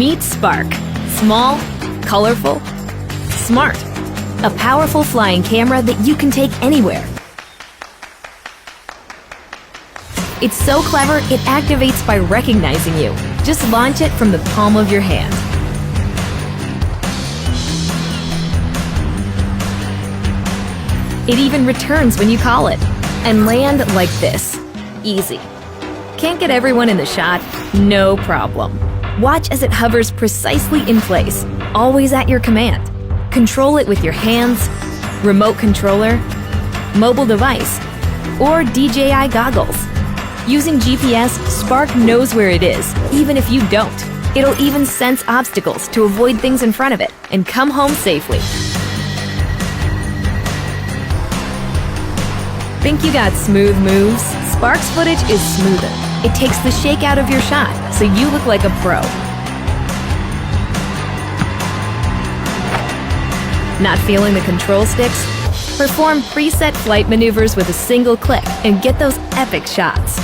Meet Spark. Small, colorful, smart. A powerful flying camera that you can take anywhere. It's so clever, it activates by recognizing you. Just launch it from the palm of your hand. It even returns when you call it. And land like this. Easy. Can't get everyone in the shot? No problem. Watch as it hovers precisely in place, always at your command. Control it with your hands, remote controller, mobile device, or DJI goggles. Using GPS, Spark knows where it is, even if you don't. It'll even sense obstacles to avoid things in front of it and come home safely. Think you got smooth moves? Spark's footage is smoother. It takes the shake out of your shot, so you look like a pro. Not feeling the control sticks? Perform preset flight maneuvers with a single click and get those epic shots.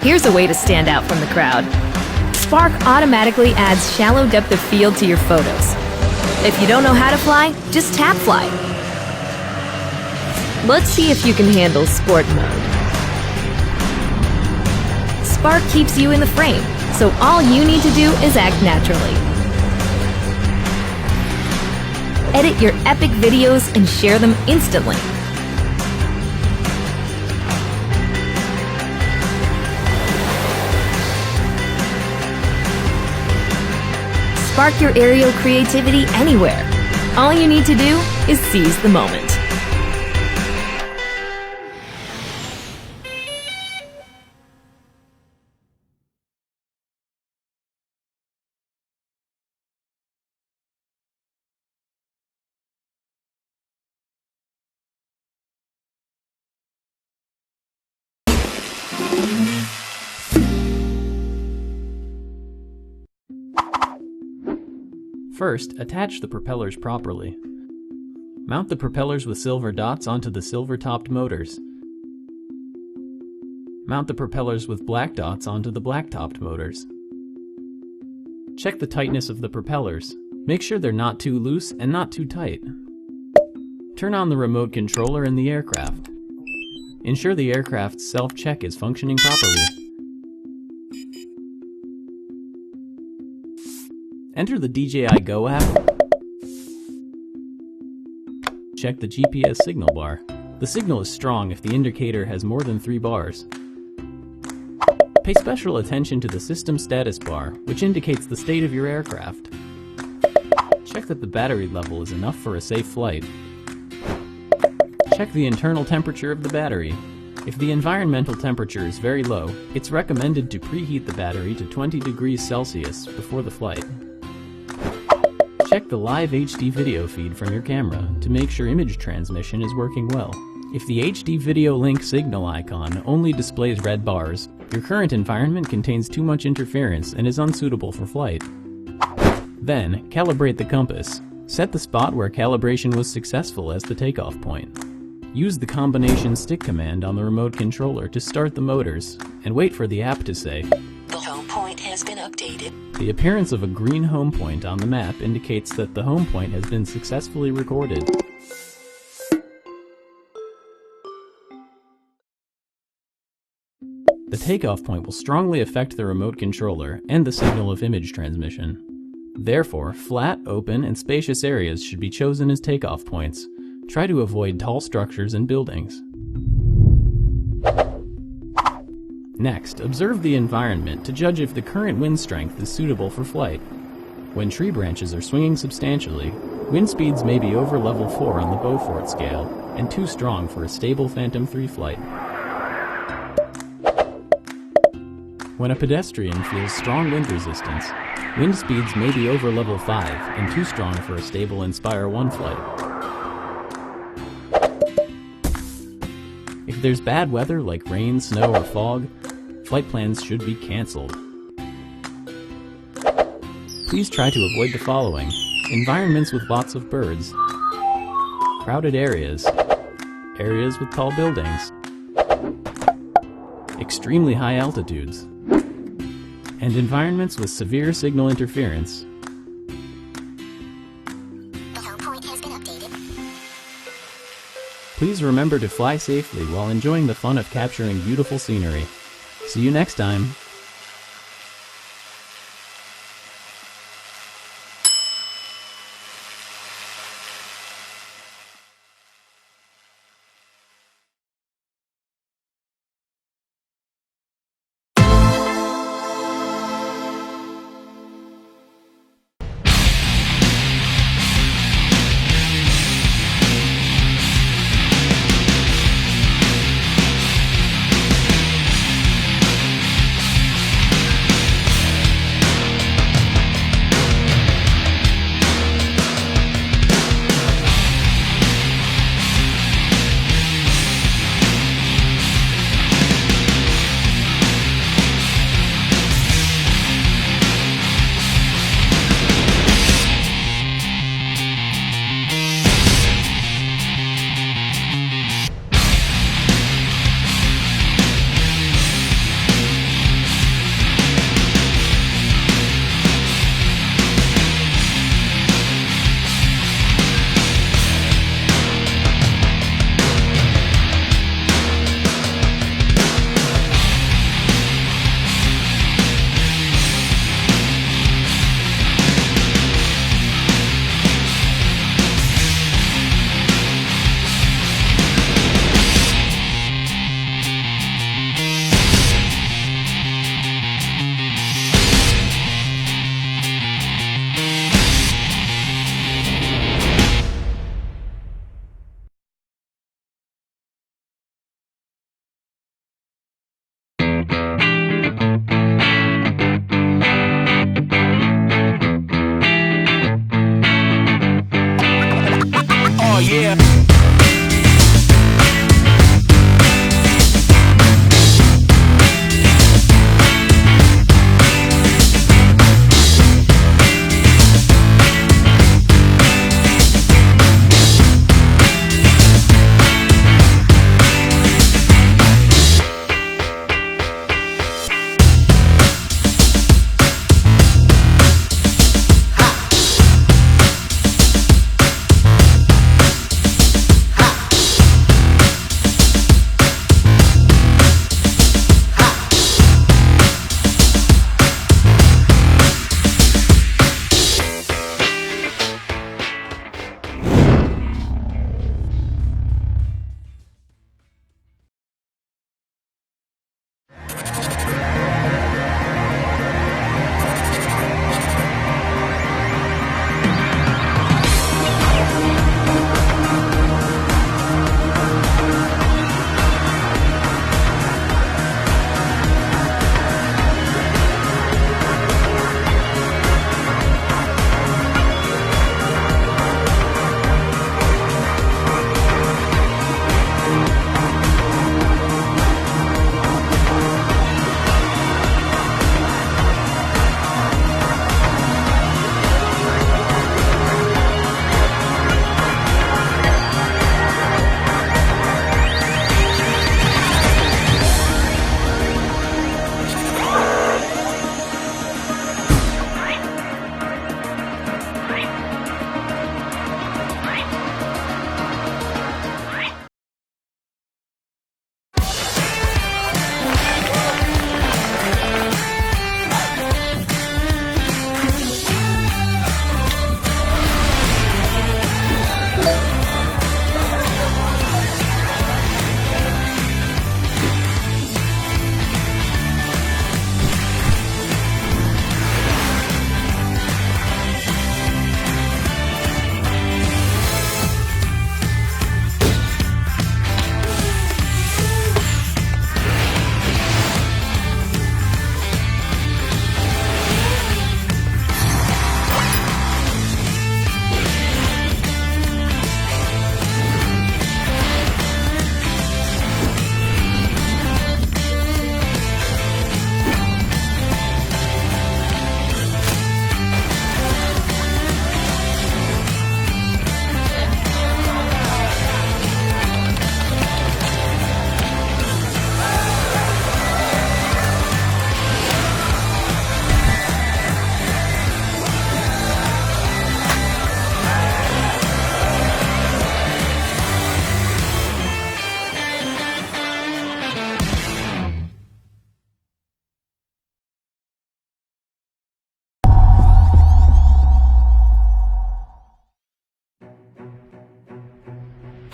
Here's a way to stand out from the crowd. Spark automatically adds shallow depth of field to your photos. If you don't know how to fly, just tap fly. Let's see if you can handle sport mode. Spark keeps you in the frame, so all you need to do is act naturally. Edit your epic videos and share them instantly. Spark your aerial creativity anywhere. All you need to do is seize the moment. First, attach the propellers properly. Mount the propellers with silver dots onto the silver-topped motors. Mount the propellers with black dots onto the black-topped motors. Check the tightness of the propellers. Make sure they're not too loose and not too tight. Turn on the remote controller in the aircraft. Ensure the aircraft's self-check is functioning properly. Enter the DJI Go app. Check the GPS signal bar. The signal is strong if the indicator has more than 3 bars. Pay special attention to the system status bar, which indicates the state of your aircraft. Check that the battery level is enough for a safe flight. Check the internal temperature of the battery. If the environmental temperature is very low, it's recommended to preheat the battery to 20 degrees Celsius before the flight. Check the live HD video feed from your camera to make sure image transmission is working well. If the HD video link signal icon only displays red bars, your current environment contains too much interference and is unsuitable for flight. Then, calibrate the compass. Set the spot where calibration was successful as the takeoff point. Use the combination stick command on the remote controller to start the motors, and wait for the app to say, "The home point has been updated." The appearance of a green home point on the map indicates that the home point has been successfully recorded. The takeoff point will strongly affect the remote controller and the signal of image transmission. Therefore, flat, open, and spacious areas should be chosen as takeoff points. Try to avoid tall structures and buildings. Next, observe the environment to judge if the current wind strength is suitable for flight. When tree branches are swinging substantially, wind speeds may be over level 4 on the Beaufort scale and too strong for a stable Phantom 3 flight. When a pedestrian feels strong wind resistance, wind speeds may be over level 5 and too strong for a stable Inspire 1 flight. If there's bad weather like rain, snow, or fog, flight plans should be cancelled. Please try to avoid the following: environments with lots of birds, crowded areas, areas with tall buildings, extremely high altitudes, and environments with severe signal interference. Please remember to fly safely while enjoying the fun of capturing beautiful scenery. See you next time!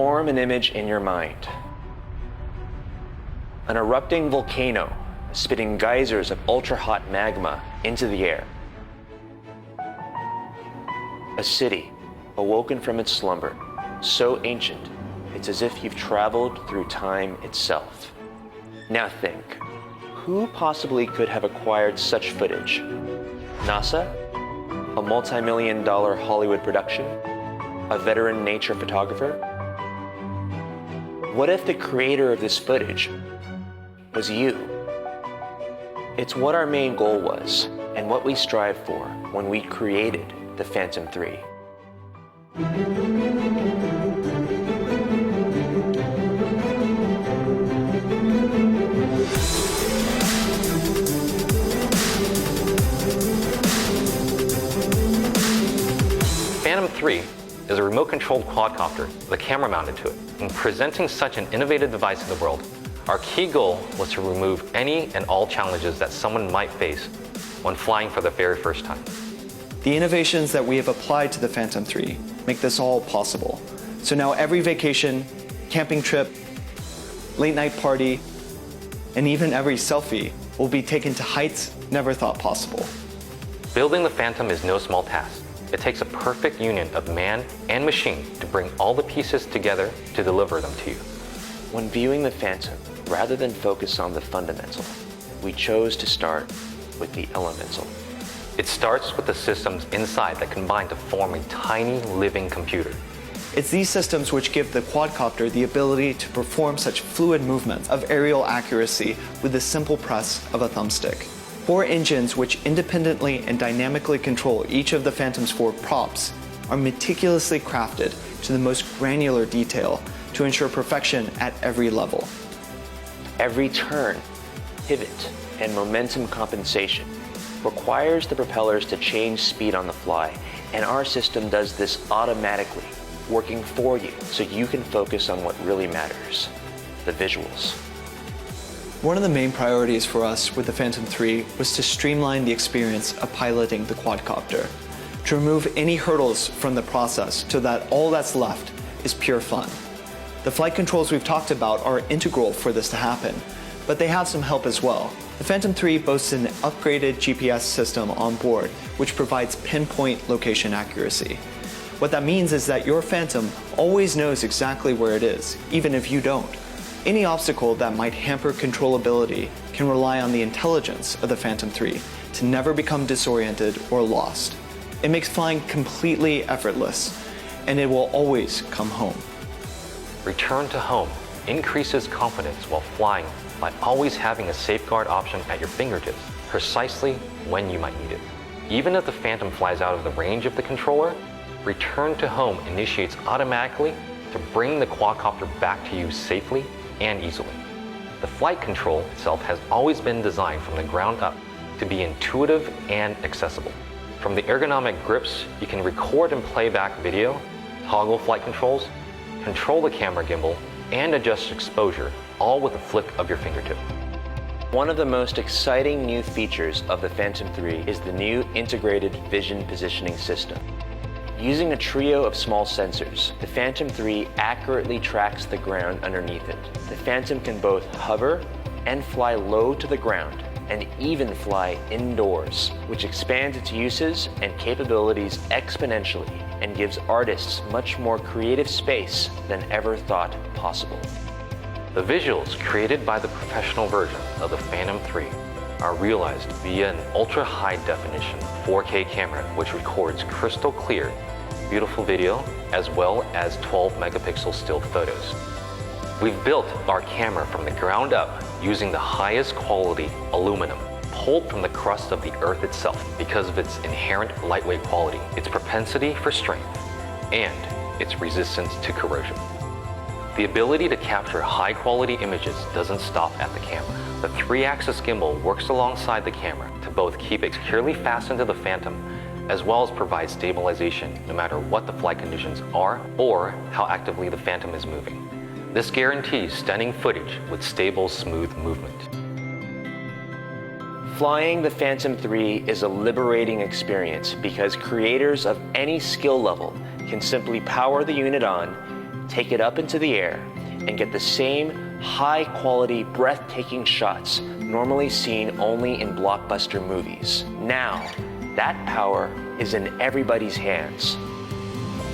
Form an image in your mind. An erupting volcano spitting geysers of ultra-hot magma into the air. A city awoken from its slumber, so ancient, it's as if you've traveled through time itself. Now think, who possibly could have acquired such footage? NASA? A multi-million-dollar Hollywood production? A veteran nature photographer? What if the creator of this footage was you? It's what our main goal was, and what we strive for when we created the Phantom 3. Phantom 3 is a remote-controlled quadcopter with a camera mounted to it. In presenting such an innovative device to the world, our key goal was to remove any and all challenges that someone might face when flying for the very first time. The innovations that we have applied to the Phantom 3 make this all possible. So now every vacation, camping trip, late night party, and even every selfie will be taken to heights never thought possible. Building the Phantom is no small task. It takes a perfect union of man and machine to bring all the pieces together to deliver them to you. When viewing the Phantom, rather than focus on the fundamental, we chose to start with the elemental. It starts with the systems inside that combine to form a tiny living computer. It's these systems which give the quadcopter the ability to perform such fluid movements of aerial accuracy with the simple press of a thumbstick. 4 engines which independently and dynamically control each of the Phantom's 4 props are meticulously crafted to the most granular detail to ensure perfection at every level. Every turn, pivot, and momentum compensation requires the propellers to change speed on the fly, and our system does this automatically, working for you so you can focus on what really matters, the visuals. One of the main priorities for us with the Phantom 3 was to streamline the experience of piloting the quadcopter, to remove any hurdles from the process so that all that's left is pure fun. The flight controls we've talked about are integral for this to happen, but they have some help as well. The Phantom 3 boasts an upgraded GPS system on board, which provides pinpoint location accuracy. What that means is that your Phantom always knows exactly where it is, even if you don't. Any obstacle that might hamper controllability can rely on the intelligence of the Phantom 3 to never become disoriented or lost. It makes flying completely effortless, and it will always come home. Return to home increases confidence while flying by always having a safeguard option at your fingertips, precisely when you might need it. Even if the Phantom flies out of the range of the controller, return to home initiates automatically to bring the quadcopter back to you safely and easily. The flight control itself has always been designed from the ground up to be intuitive and accessible. From the ergonomic grips, you can record and play back video, toggle flight controls, control the camera gimbal, and adjust exposure, all with a flick of your fingertip. One of the most exciting new features of the Phantom 3 is the new integrated vision positioning system. Using a trio of small sensors, the Phantom 3 accurately tracks the ground underneath it. The Phantom can both hover and fly low to the ground, and even fly indoors, which expands its uses and capabilities exponentially and gives artists much more creative space than ever thought possible. The visuals created by the professional version of the Phantom 3 are realized via an ultra-high definition 4K camera which records crystal clear, beautiful video, as well as 12 megapixel still photos. We've built our camera from the ground up using the highest quality aluminum pulled from the crust of the Earth itself because of its inherent lightweight quality, its propensity for strength, and its resistance to corrosion. The ability to capture high-quality images doesn't stop at the camera. The 3-axis gimbal works alongside the camera to both keep it securely fastened to the Phantom as well as provide stabilization no matter what the flight conditions are or how actively the Phantom is moving. This guarantees stunning footage with stable, smooth movement. Flying the Phantom 3 is a liberating experience because creators of any skill level can simply power the unit on, take it up into the air, and get the same high-quality, breathtaking shots normally seen only in blockbuster movies. Now, that power is in everybody's hands.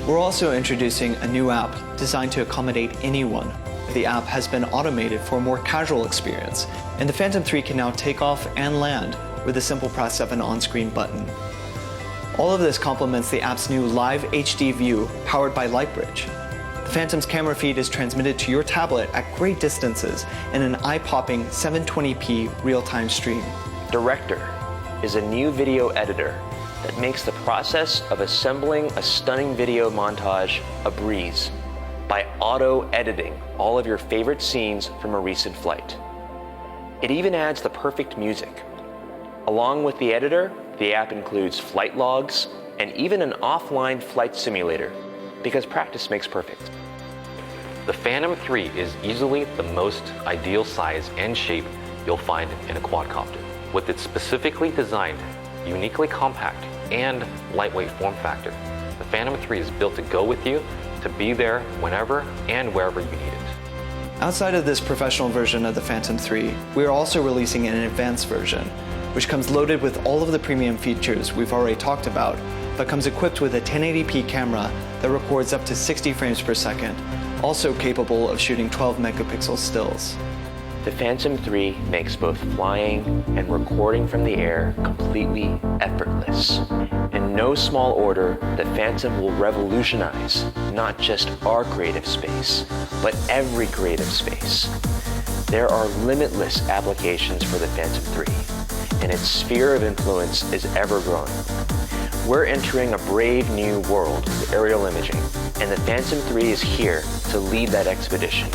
We're also introducing a new app designed to accommodate anyone. The app has been automated for a more casual experience, and the Phantom 3 can now take off and land with a simple press of an on-screen button. All of this complements the app's new live HD view powered by Lightbridge. The Phantom's camera feed is transmitted to your tablet at great distances in an eye-popping 720p real-time stream. Director is a new video editor that makes the process of assembling a stunning video montage a breeze by auto-editing all of your favorite scenes from a recent flight. It even adds the perfect music. Along with the editor, the app includes flight logs and even an offline flight simulator, because practice makes perfect. The Phantom 3 is easily the most ideal size and shape you'll find in a quadcopter. With its specifically designed, uniquely compact, and lightweight form factor, the Phantom 3 is built to go with you, to be there whenever and wherever you need it. Outside of this professional version of the Phantom 3, we are also releasing an advanced version, which comes loaded with all of the premium features we've already talked about, but comes equipped with a 1080p camera that records up to 60 frames per second, also capable of shooting 12 megapixel stills. The Phantom 3 makes both flying and recording from the air completely effortless. In no small order, the Phantom will revolutionize not just our creative space, but every creative space. There are limitless applications for the Phantom 3, and its sphere of influence is ever-growing. We're entering a brave new world with aerial imaging, and the Phantom 3 is here to lead that expedition,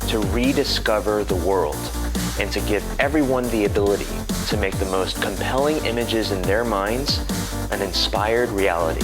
to rediscover the world, and to give everyone the ability to make the most compelling images in their minds an inspired reality.